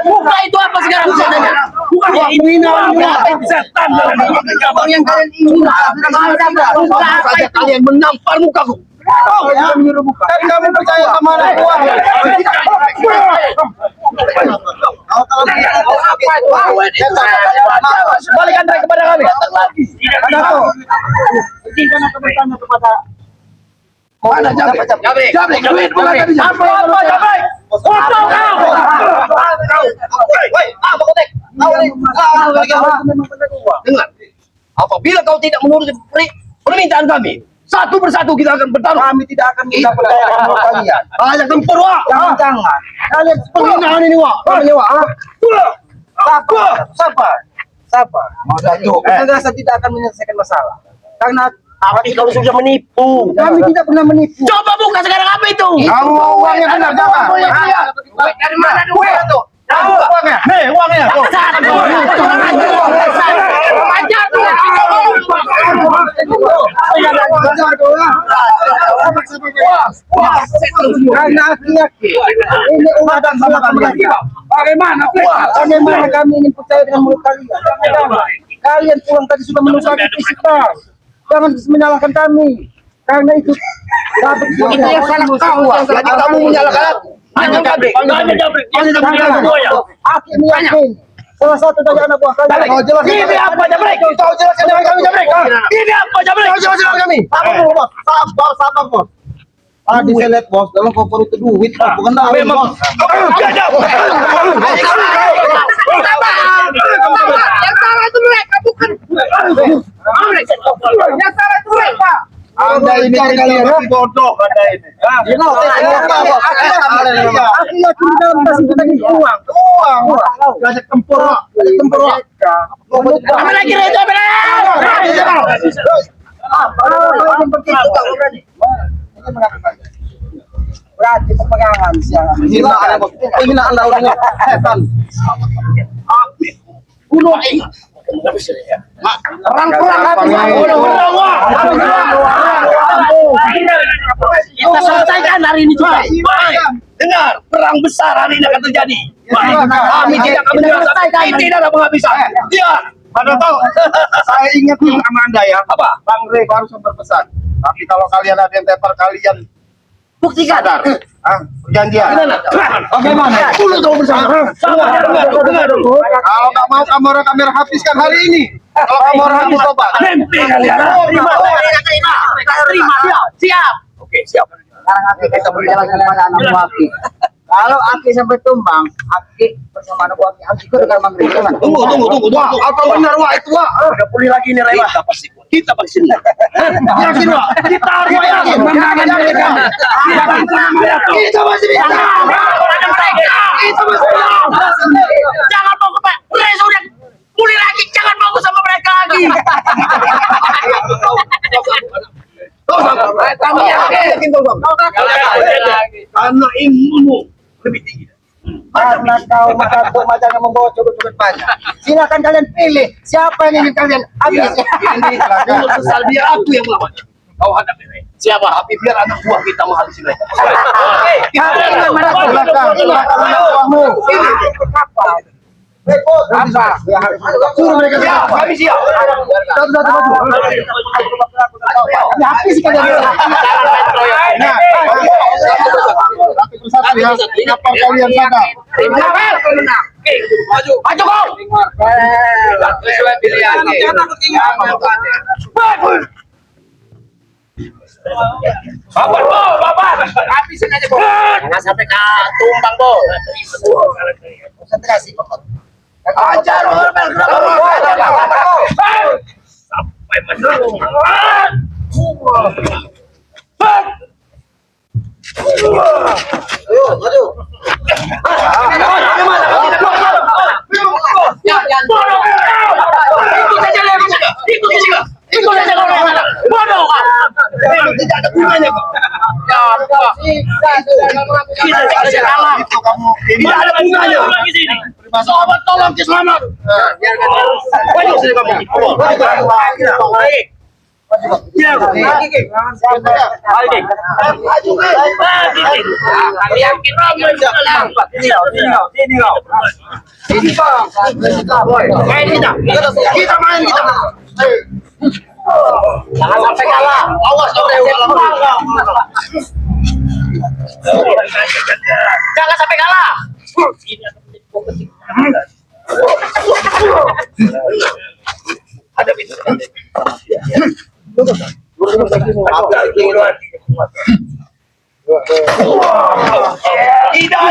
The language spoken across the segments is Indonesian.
Buka itu apa sekarang sebenarnya? Buka setan yang kalian ingin. Saja kalian menampar mukaku. Kan kamu percaya sama anak buah. Balikan mereka kepada kami. Izinkan aku bertanya kepada Mana Jabrek? Jabrek, duit bukan tadi. Apa Jabrek? Foto kau. Woi, apa kotek? Dengar. Apabila kau tidak menuruti permintaan kami, satu persatu kita akan bertarung. kami tidak akan minta percaya sama kalian. Banyak tempur, Wak. Jangan. Kalian Penghinaan ini, Wak. Sabar. Ketegasan tidak akan menyelesaikan masalah. Karena Tapi kalau sudah menipu. kami tidak pernah menipu. Coba buka sekarang apa itu? Kamu uangnya benar jangan. Dari mana duit itu? Uangnya. Nih uangnya. Karena aku yakin ini umat dan sama kami. Bagaimana kami ingin percaya dengan mulut kalian? Kalian pulang tadi sudah menusuk fisika. Jangan menyalahkan kami. Karena itu dapat Itu yang salah kau. Jadi kamu menyalahkan aku. Hanya Jabrek. Aku yakin salah satu dari anak buah kalian. Ini apa Jabrek? Kau jelaskan dengan kami, Jabrek. Ini apa Jabrek? Kau jelaskan dengan kami. Sabar dulu, Bos. Sabar, Bos. Di selet, Bos. Dalam koper itu duit, bukan daun, Bos. Yang salah itu mereka, bukan. Yang salah itu mereka. Anda ini kalian bodoh, Anda ini. Aku yakin dalam tas itu tadi uang. Gajah tempur. Apa lagi itu? Berarti pepegangan siang. Penghinaan lautnya setan. Bunuh ini. Perang habis. Kita selesaikan hari ini juga. Dengar, perang besar hari ini akan terjadi. Kami tidak akan menyelesaikan. Ini tidak penghabisan. Dia. Anda tahu, saya ingat sama Anda ya. Apa? Bang Rey barusan berpesan. Tapi kalau kalian ada yang tepar kalian Buktikan. sadar. Perjanjian. Bagaimana? Dulu tahu bersama. Dengar dulu. Kalau nggak mau kamera habiskan hari ini. Kalau kamera habis obat. Mimpi kalian. Terima. Siap. Oke, siap. Sekarang Aki kita berjalan kepada anak buah Aki. Kalau Aki sampai tumbang, Aki bersama anak buah Aki ikut dengan Bang Rey. Tunggu. Apa benar Wak itu Wak? Udah pulih lagi nih Rema. Kita pasti senang. Yakin Wak? Kita harus yakin. Kita masih bisa. Kita masih bisa. Jangan mau ke Pak. Reza udah pulih lagi. Jangan mau sama mereka lagi. Kami yakin. Karena ilmumu lebih tinggi. Karena kau mengaku macam membawa cobek-cobek banyak. Silakan kalian pilih siapa yang ingin kalian habis. Ini mulut besar biar aku yang melawannya. Kau hadapi mereka. Siapa? Tapi biar anak buah kita menghabisi mereka. Suruh mereka Siap, kami siap. satu-satu maju. Habis kalian. Tapi bersatu ya. Siapa kalian sadar? Maju kau. Sesuai pilihan. Bapak, Bo, bapak. Habisin aja, Bo. Jangan sampai tumbang, Bo. Konsentrasi. Ajar, Bo. Sampai menang. Aduh. Ikut saja kau mana? Bodoh kau. Tidak ada gunanya kau. Ya Allah. Kita kasih kalah. Tidak ada gunanya. Sobat tolong selamat. Maju sini kamu. Baik. Ya, kami yakin Romo salah. Kita main kita. Jangan sampai kalah. Awas kau jangan sampai kalah. Ada itu. Tidak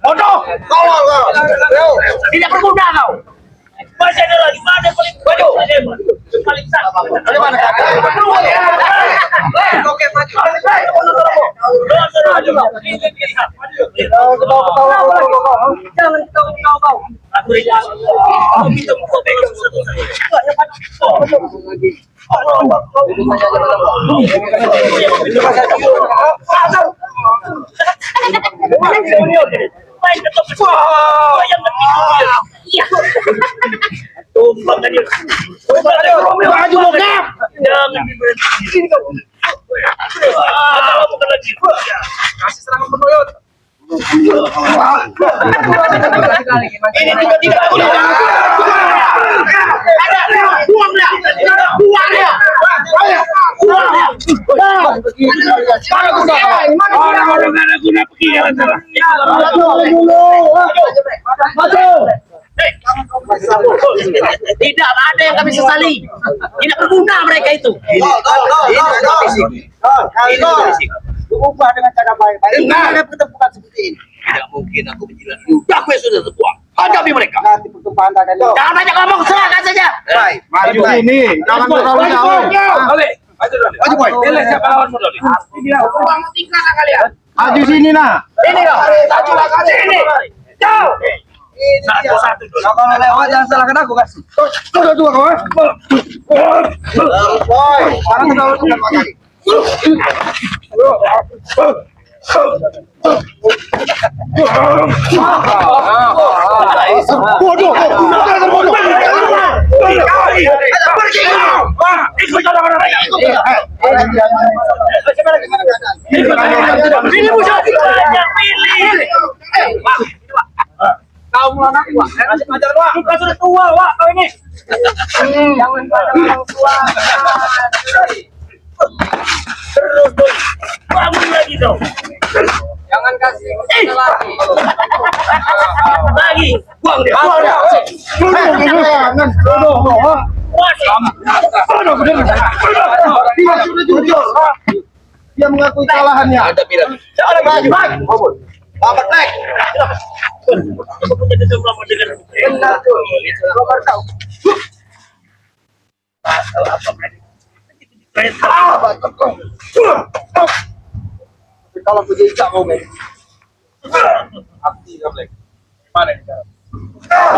bodoh, tidak berguna kau. Masih ada lagi mana paling bodoh? Paling sah. Bagaimana? Oke, maju. Jangan kau. Aku tumbang tadi. Maju bokap. Jangan berhenti. Bukan lagi. Kasih serangan penuyut. Ini tiba-tiba buang dia. Orang-orang ada guna pergi jalan salah. Tidak ada yang kami sesali. Tidak berguna mereka itu. Ubah dengan cara baik-baik. Ada pertemuan seperti ini. Tidak mungkin aku menjilat ludahku yang sudah terbuang. Hadapi mereka. Nanti pertemuan akan. Jangan banyak ngomong, serahkan saja. Maju ini. Jangan terlalu jauh. Maju boy. Nilai siapa lawanmu Doli? Uang tinggal kalian. Maju sini nah. Ini loh. Maju sini. Jauh. Satu-satu dulu. Kalau lewat jangan salahkan aku kasih. Dua kau. Boy. Sekarang kita harus berapa kali? Kau melawan aku, Wak. Saya kasih pelajaran, Wak. Kita sudah tua, Wak, kau ini. Jangan pada orang tua. Terus, Boy. Bangun lagi, dong. Jangan kasih lagi. Lagi. Buang dia. Buang dia. Jangan. Dia sudah jujur. Dia mengakui kesalahannya. Ada bilang. Jangan maju, Boy. Bapak naik. Benar tuh. Bapak tahu. Kalau begitu tak mau main.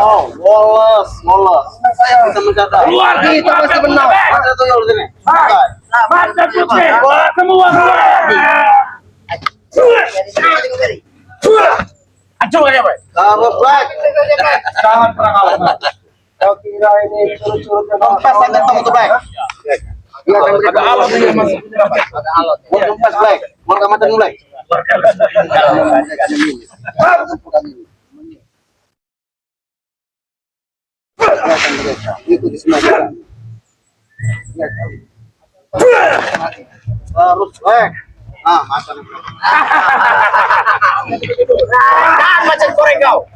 Oh, bolos. Kita mencatat. Kita pasti menang. Mantap putih. Semua Acuh aja, Boy. Kamu baik. Jangan pernah kalah. Kau kira ini curut-curutnya Kompas sampai temu tuh baik. Iya, Ada alat ini Mas. Ada alat. Mau kompas baik. Mau kamatan mulai. Ikuti semua jalan. Terus baik. Ah, makan. goreng kau.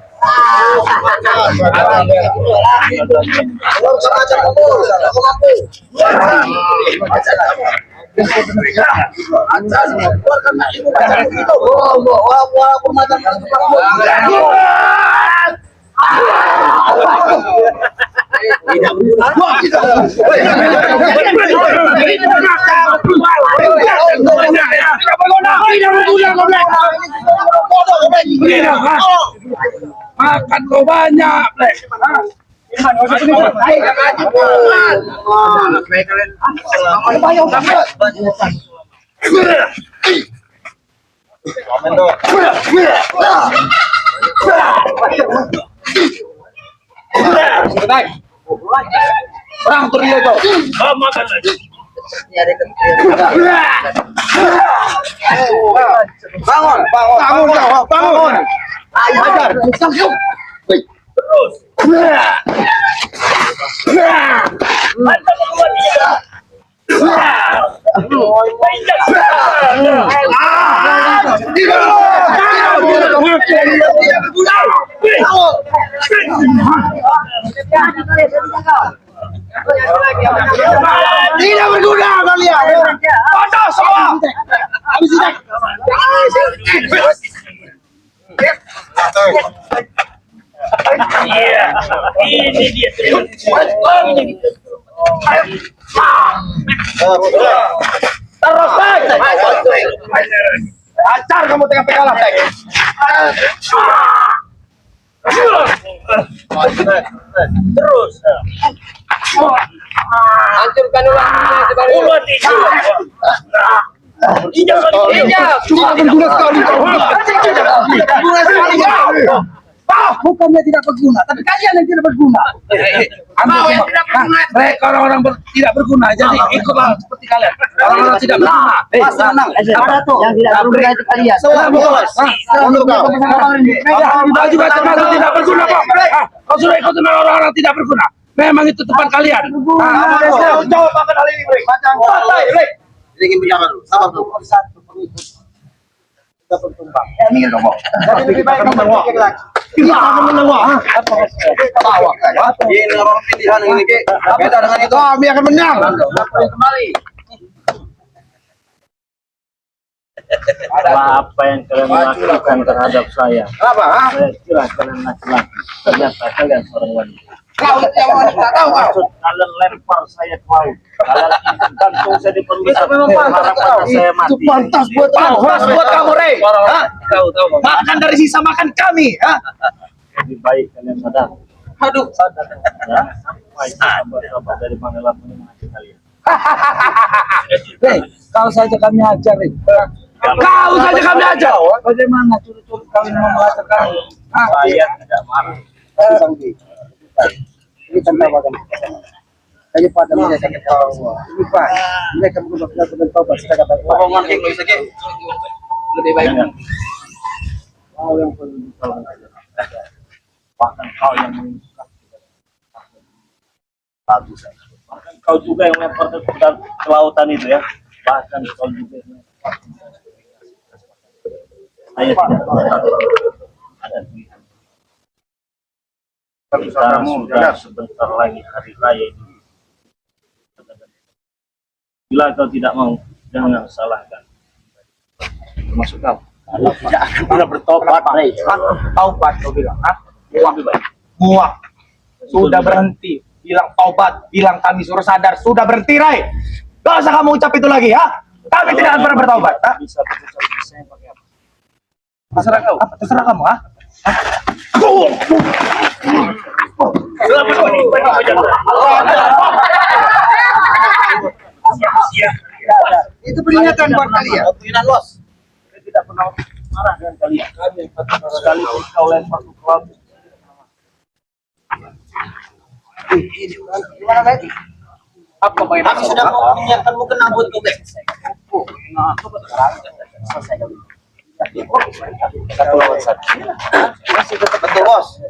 Makan kau banyak, Blek. Perang tuh dia kau. Bangun, bangun. Ayo hajar. Terus. Tidak berguna kalian. Bodoh semua. Habis ini. Iya, ini dia. Terus baik. Acar kamu tengah kalah, Tek. Terus. Hancurkan ulang itu. Injak. Cuma berguna sekali. Berguna sekali. Bukannya tidak berguna, tapi kalian yang tidak berguna. Mereka orang-orang tidak berguna, jadi ikutlah seperti kalian. Orang-orang tidak berguna. Ada tuh yang tidak berguna itu kalian. Kau juga termasuk tidak berguna, Pak. Kau sudah ikut dengan orang-orang tidak berguna. Memang itu tempat kalian. Jawab makan hal ini, Bre. Ini ingin bicara dulu. Sabar dulu. Kita bertumbang. Ini ngomong. Lebih baik kamu berpikir lagi. Kita akan menang. Ini orang pilihan ini ke. Beda dengan itu. Kami akan menang. Kembali. Apa yang kalian lakukan terhadap saya? Apa? Saya kira kalian laki-laki, ternyata kalian seorang wanita. Kau yang wanita tahu kau. Maksud kalian lempar saya ke laut. Kalian gantung saya di pemisah. Harapan saya mati. Itu pantas buat kamu, Rey. Tahu. Makan dari sisa makan kami. Lebih baik kalian sadar. Aduh. Sadar. Ya, sampai sahabat-sahabat dari Manila menemani kalian. Hei, kau saja kami ajar, Rey. Kau saja kami ajar. Bagaimana curi-curi kalian mau mengajar kami? Saya tidak marah. Ini contoh bagaimana. Daripada mereka ketawa. Ini Pak, mereka benar-benar bertobat sudah dapat. Bohongan yang bisa ke. Lebih baik. Kau yang perlu bahkan kau yang menginginkan bagus. Bahkan kau juga yang lempar ke lautan itu ya. Bahkan kau juga yang lempar. Saya tidak ada pilihan. Kita sudah sebentar lagi hari raya ini. Bila kau tidak mau, jangan salahkan. Termasuk kau. Tidak akan pernah bertobat, Rey. Taubat kau bilang, muak. Sudah berhenti. Bilang taubat, bilang kami suruh sadar, sudah berhenti, Rey. Gak usah kamu ucap itu lagi, ha? Kami tidak akan pernah bertobat, ha? Bisa berucap saya pakai apa? Terserah kau, terserah kamu, ha? Itu peringatan buat kalian. Peringatan bos. Saya tidak pernah marah dengan kalian. Sekali kau lempar ke laut. Gimana, Bek? Apa main? Kami sudah mau menyiapkanmu ke nabut kau, Bek. Masih tetap betul, bos.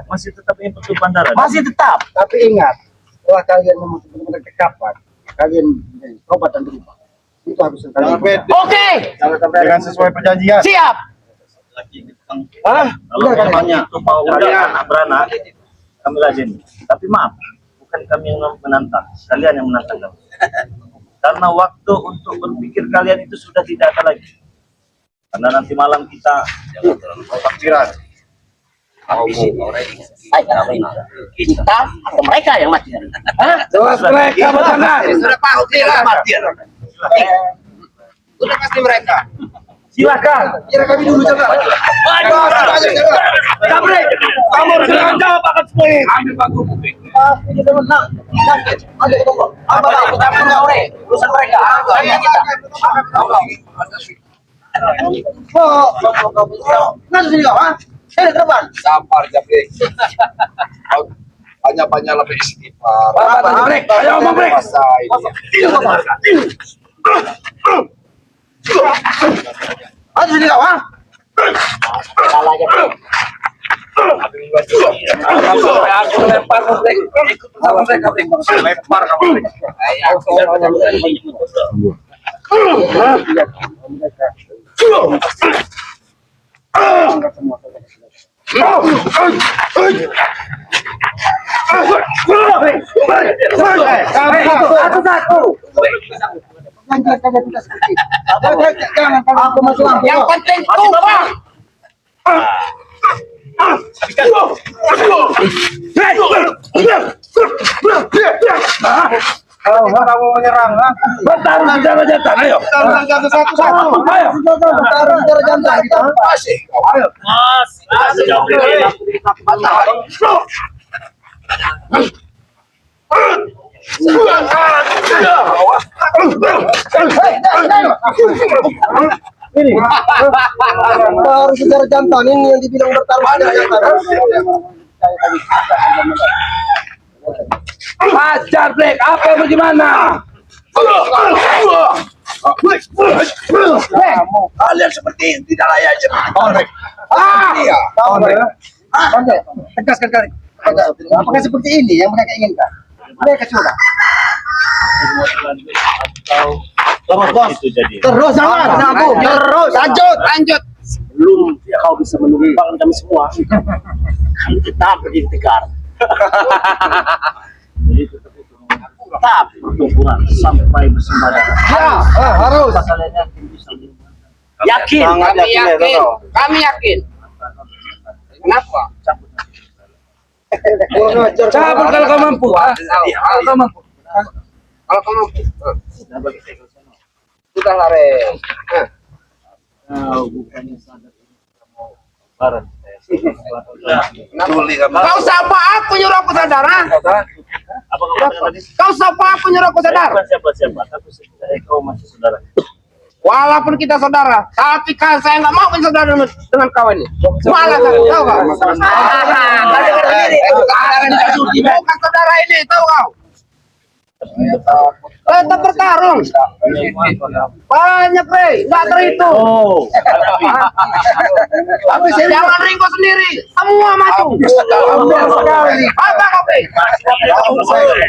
Masih tetap ingin petul bandara. Masih tetap. Tapi ingat, setelah kalian benar-benar kekapan, kalian tobat dan berubah. Itu harus kalian. Oke. Dengan sesuai perjanjian. Siap. Hah? Kalau memangnya itu mau anak beranak, kami rajin. Tapi maaf, bukan kami yang menantang, kalian yang menantang kami. Karena waktu untuk berpikir kalian itu sudah tidak ada lagi. Karena nanti malam kita takbiran. Kita atau mereka yang mati? Hah? Jelas mereka benar. Sudah pasti lah mati. Sudah pasti mereka. Silakan. Kira kami dulu coba. Kabrik, kamu harus jawab akan semua ini. Ambil bangku bukti. Pasti kita menang. Yakin. Ayo tunggu. Apa kita punya orang? Urusan mereka. Hanya kita. Nggak sini kau, ha? Terbang. Sampar Jabrik. Banyak-banyak lebih istighfar. Break. Ayo ngomong break. Ayo sini kau, ha? Kalah aja. Aku lempar break. Ikut sama mereka break. Lempar kamu break. Satu-satu. Aku masuk lampu. Yang penting tumbang. Kamu menyerang, ha? Bertarung secara jantan, ayo. Satu-satu. Ayo. Bertarung secara jantan. Masih. Ayo. Ini Baru secara jantan ini yang dibilang bertarung secara jantan. Ajar break, apa yang bagaimana? Kalian seperti tidak layak seperti korek. Iya. Tegaskan kali. Apakah seperti ini yang mereka inginkan? Mereka curang. Itu jadi. Terus jangan aku. Terus lanjut. Belum kau bisa menumbangkan kami semua. Kami tetap berdiri tegar. Tetap pertempuran sampai bersembaran. Ya, harus. Kalian yakin? Kami yakin. Kenapa? Cabut kalau kau mampu. Kalau kau mampu. Kalau kamu sudah lari. Bukannya sadar mau bareng. Kau sapa aku nyuruh aku sadar? Apa kamu tadi? Kau sapa aku nyuruh aku sadar? Siapa? Tapi kau masih saudara. Walaupun kita saudara, tapi kan saya nggak mau bersaudara dengan kau ini. Malah tahu kau? Bukan saudara ini, tahu kau? Tetap bertarung. Banyak, Rey. Nggak terhitung. Tapi jangan ringkos sendiri. Semua maju. Apa kau, Rey?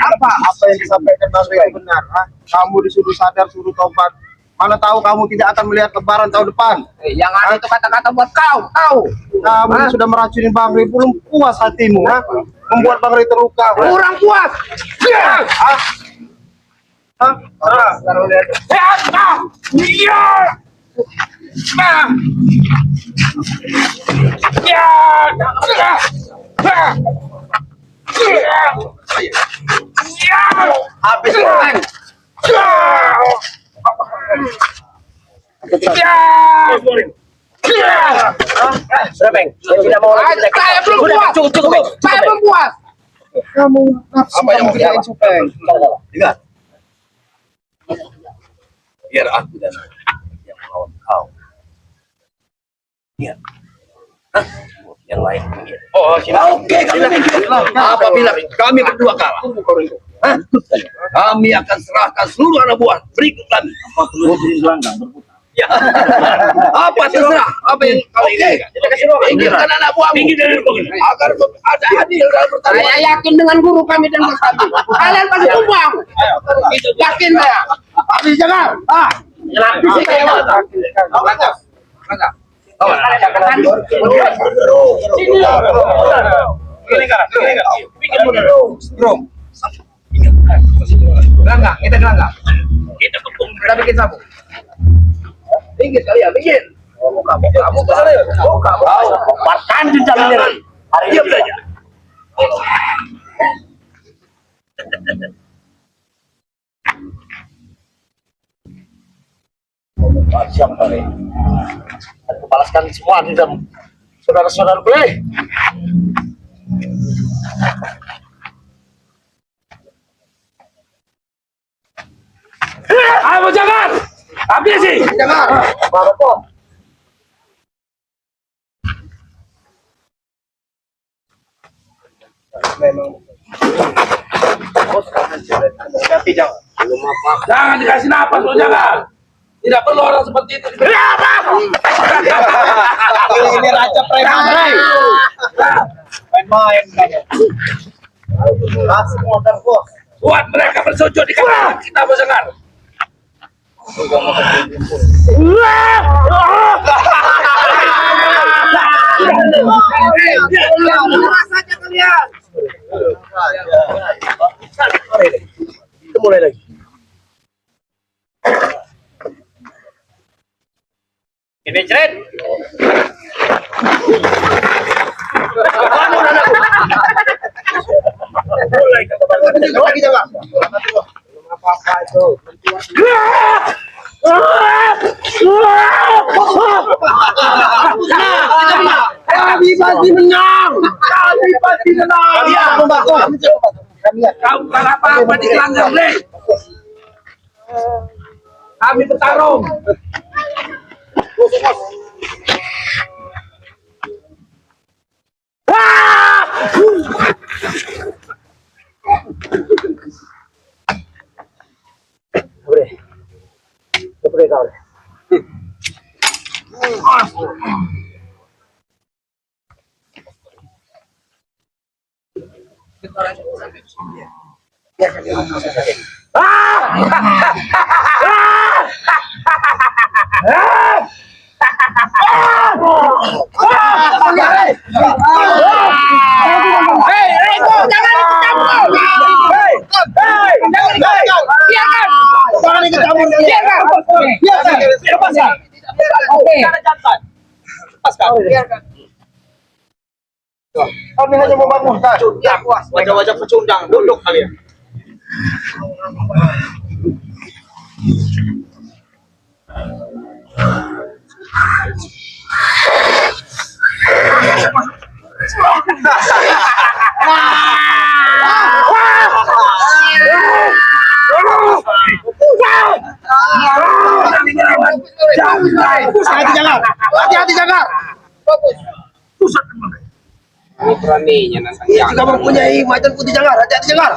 Apa yang disampaikan Bang Rey benar? Ha? Kamu disuruh sadar, suruh tobat. Mana tahu kamu tidak akan melihat lebaran tahun depan. Yang ada itu kata-kata buat kau. Tahu? Kamu sudah meracunin Bang Rey, belum puas hatimu, ha? Membuat Bang Rey terluka. Kurang puas. Habis perang. Saya belum puas. Saya belum puas. Kamu nafsu Apa yang mau kita Supeng. Ingat. Biar aku dan yang melawan kau. Ingat. Yang lain. Oh, oke, apabila kami berdua kalah, kami akan serahkan seluruh anak buah berikut kami. Apa perlu jadi gelanggang berputar? Ya. Apa terserah? Apa yang kau inginkan? Inginkan anak buahmu agar ada adil dalam pertarungan. Saya yakin dengan guru kami dan bos kami. Kalian pasti tumbang. Yakin saya. Habis jangan. Jangan. Gelanggang, kita gelanggang. Kita bikin sabu. Pinggir kali ya, pinggir. Buka. Makan di jalan. Diam saja. Siap kali. Aku balaskan semua dendam saudara-saudara gue. Ayo jangan. Habisi. Jangan. Jangan dikasih napas lo, jangan. Tidak perlu orang seperti itu. Ini raja preman. Main-main kamu. Langsung modal bos. Buat mereka bersujud di kaki kita, Bos Jangan. Rasanya kalian. Kita mulai lagi. Ini ceret. Lagi jaga. Apa-apa itu. Kami pasti menang. Kami pasti menang. Kalian membantu. Kau bukan apa-apa di gelanggang, Le. Kami bertarung. Kami hanya membangunkan. Wajah-wajah pecundang, duduk kalian. Hati-hati jangan. Beraninya nantang Jika mempunyai macan putih jangan, hati-hati jangan.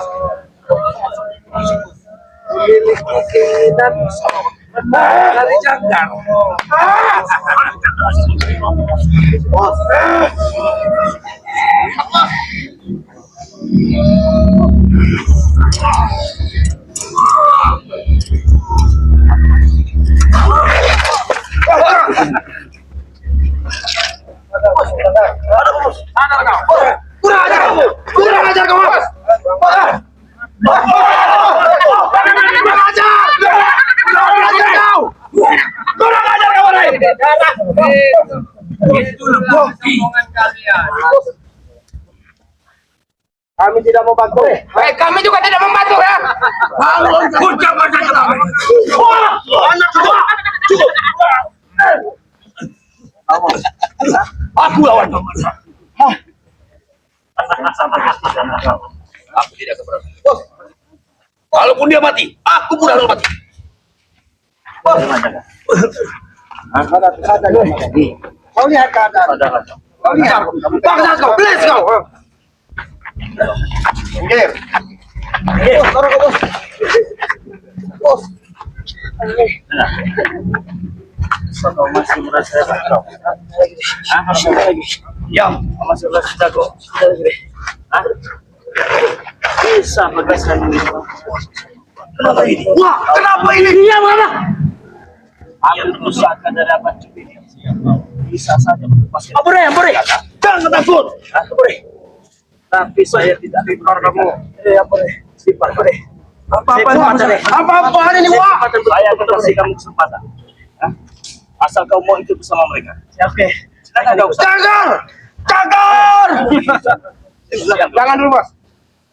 Dari Janggar. Kurang ajar kamu. Kami tidak mau bantu. kami juga tidak membantu ya. Aku lawan. Aku tidak keberatan. Kalaupun dia mati, aku pun harus mati. Kau lihat keadaan. Kau lihat. Paksa kau, please kau. Minggir. Taruh kau bos. Bos. Kau masih merasa jago? Ya, masih merasa jago. Bisa megaskan ini. Kenapa ini? Wah, kenapa ini? Dia mana? Aku berusaha dari apa cubit. bisa saja melepaskan. Ampun, jangan takut. Tapi saya tidak Sipar kamu. sipar. Apa ini, Wak? Saya akan kasih kamu kesempatan. Hah? Asal kau mau ikut bersama mereka. Oke. Silakan kau. Cagar! Jangan dulu, Mas.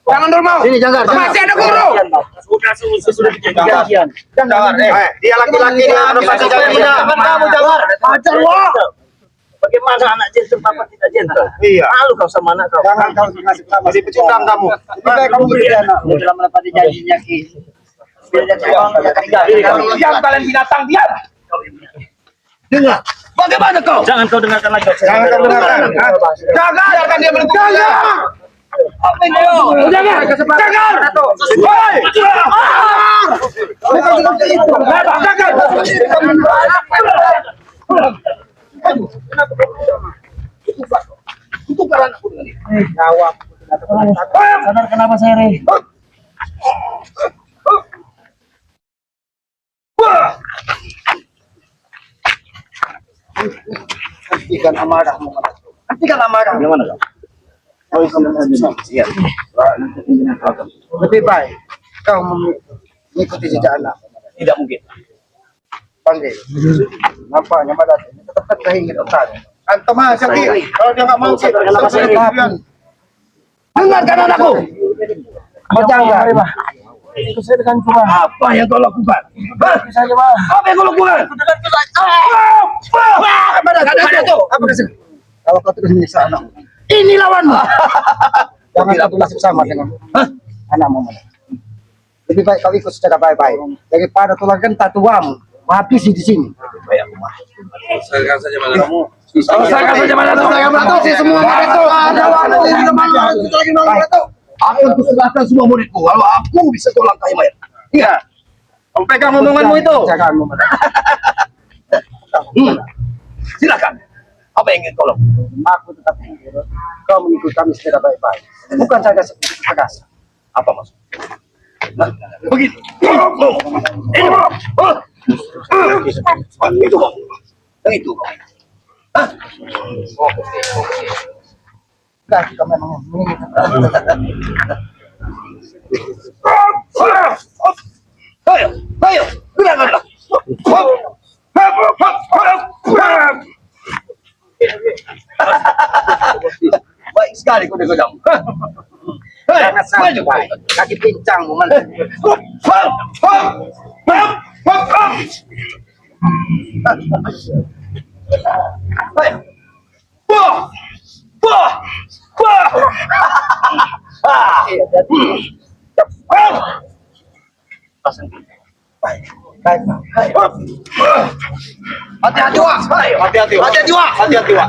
Jangan dulu, mau. Sini Janggar. Masih ada guru. Sudah Jangan. Jangan. Dia laki-laki dia harus kasih jalan. Kamu Janggar. Ajar, Wak. Bagaimana anak gentle papa tidak gentle? Iya. Malu kau sama anak kau. Jangan kau ngasih pertama. Masih pecundang kamu. Lebih baik kamu berjalan. Dia telah menepati janjinya Ki. Biar dia terbang, dia akan tinggal. Diam kalian binatang, diam. Dengar. Bagaimana kau? Jangan kau dengarkan lagi. Jangan kau dengarkan. Cagar! Biarkan dia menentukan. Jangan! Woi! Sadar kenapa saya Re? Hentikan amarahmu. Hentikan amarahmu. Bagaimana kau? Iya. Lebih baik kau mengikuti jejak anak. Tidak mungkin. Panggil. Nampaknya malah tetap terhingga otak. Antum aja, Ki. Kalau dia nggak mau, Ki. Kenapa saya Kalian. Dengarkan anakku. Janggar. Itu saya dengan cuma. Apa yang kau lakukan? Saja Pak. Apa yang kau lakukan? Ada tuh. Apa kesini? Kalau kau terus menyiksa anak, Ini lawanmu. jangan kau belasik sama dengan anakmu. Lebih baik kau ikut secara baik-baik daripada tulang genta tuamu habisi di sini. Selesaikan saja mana tuh? Si semua murid tuh. Akan kuserahkan semua muridku. Kalau aku bisa kau langkahi mayat. Iya. Kau pegang omonganmu itu. Janganmu. Silakan. Apa yang ingin kau lakukan? Aku tetap ingin kau mengikut kami secara baik-baik. Bukan saja seperti tegas. Apa maksud? Nah, begitu. Ini. Itu kok. Yang itu kok. Hah? Nah, kau memang menginginkan. Ayo, gerakkanlah. Baik sekali kuda-kudamu. Sangat sangat baik. Kaki pincang momentum. Baik. Hati-hati, Wak. Hati-hati, Wak. Hati-hati, Wak. Hati-hati, Wak.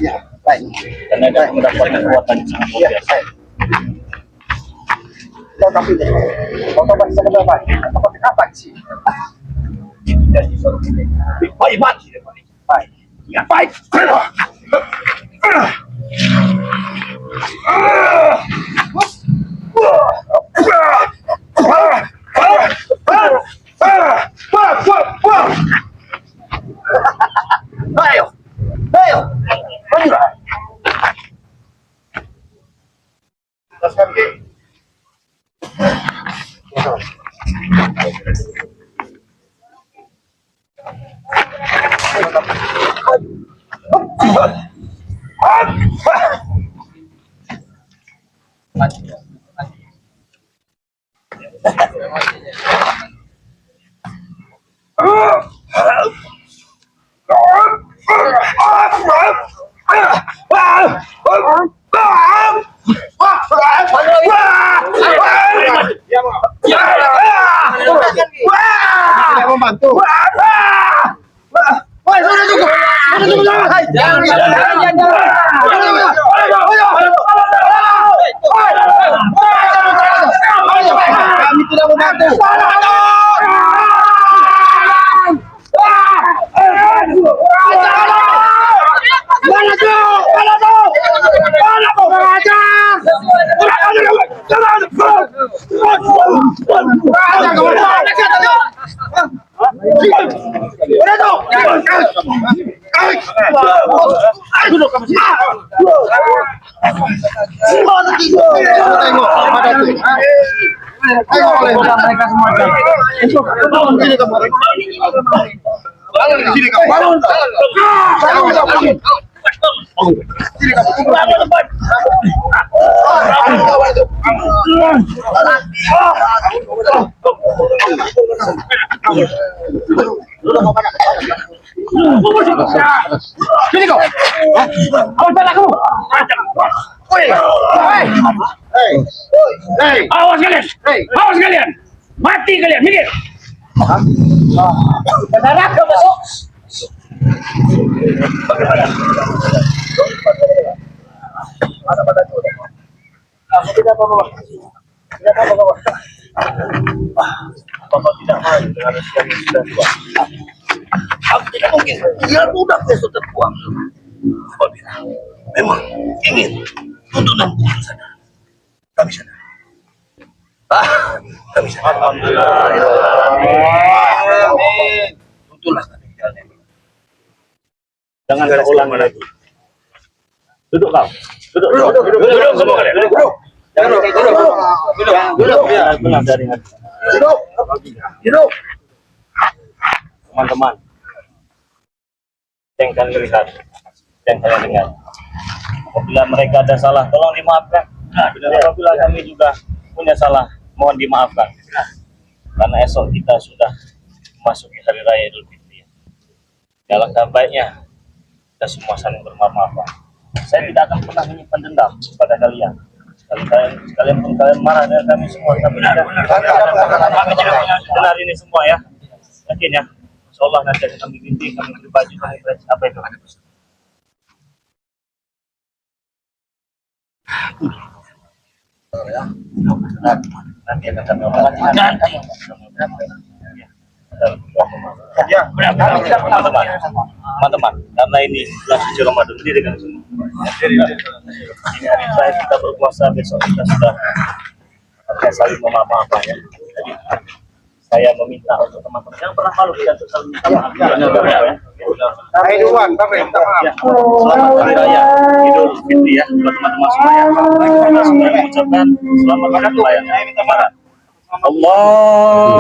Ya, baik. Karena dia mendapatkan kekuatan yang sangat luar biasa. Kau tapi kau coba bisa berapa? Kau pakai kapan sih? Baik, mati. Baik. Ya, baik. Ayo. Ayo. Majulah. Lepaskan, Ki. Kami tidak membantu. Mereka semua Sini kau. Awas kamu. Awas kalian. Awas kalian. Mati kalian. Minggir. Benar kau masuk. Bapak tidak mau dengan usia yang sudah tua. Aku tidak mungkin biar budak dia sudah tua. Apabila memang ingin tuntunan bukan sana, kami sana. Kami sana. Alhamdulillah. Amin. Tuntulah kami jalan. Jangan terulang lagi. Duduk kau. Duduk semua kalian. Duduk. Benar dari hati. Duduk. Teman-teman, yang kalian lihat, yang kalian dengar. Apabila mereka ada salah, tolong dimaafkan. Apabila kami juga punya salah, mohon dimaafkan. Karena esok kita sudah memasuki hari raya Idul Fitri. Alangkah baiknya kita semua saling bermaaf-maafan. Saya tidak akan pernah menyimpan dendam kepada kalian. Kalian pun kalian marah dengan kami semua. Kami tidak benar ini semua ya. Yakin ya. Insyaallah nanti kami binti, kami beri baju, kami beri apa itu. Nanti akan kami obatkan. Teman-teman, karena ini bulan suci Ramadan, ini dengan semua. Ini hari terakhir kita berpuasa, besok kita sudah saling memaafkan ya. Jadi, saya meminta untuk teman-teman yang pernah malu kita untuk saling minta maaf. Selamat hari raya Idul Fitri ya buat teman-teman semua ya. Kita sudah mengucapkan selamat hari raya. Allah.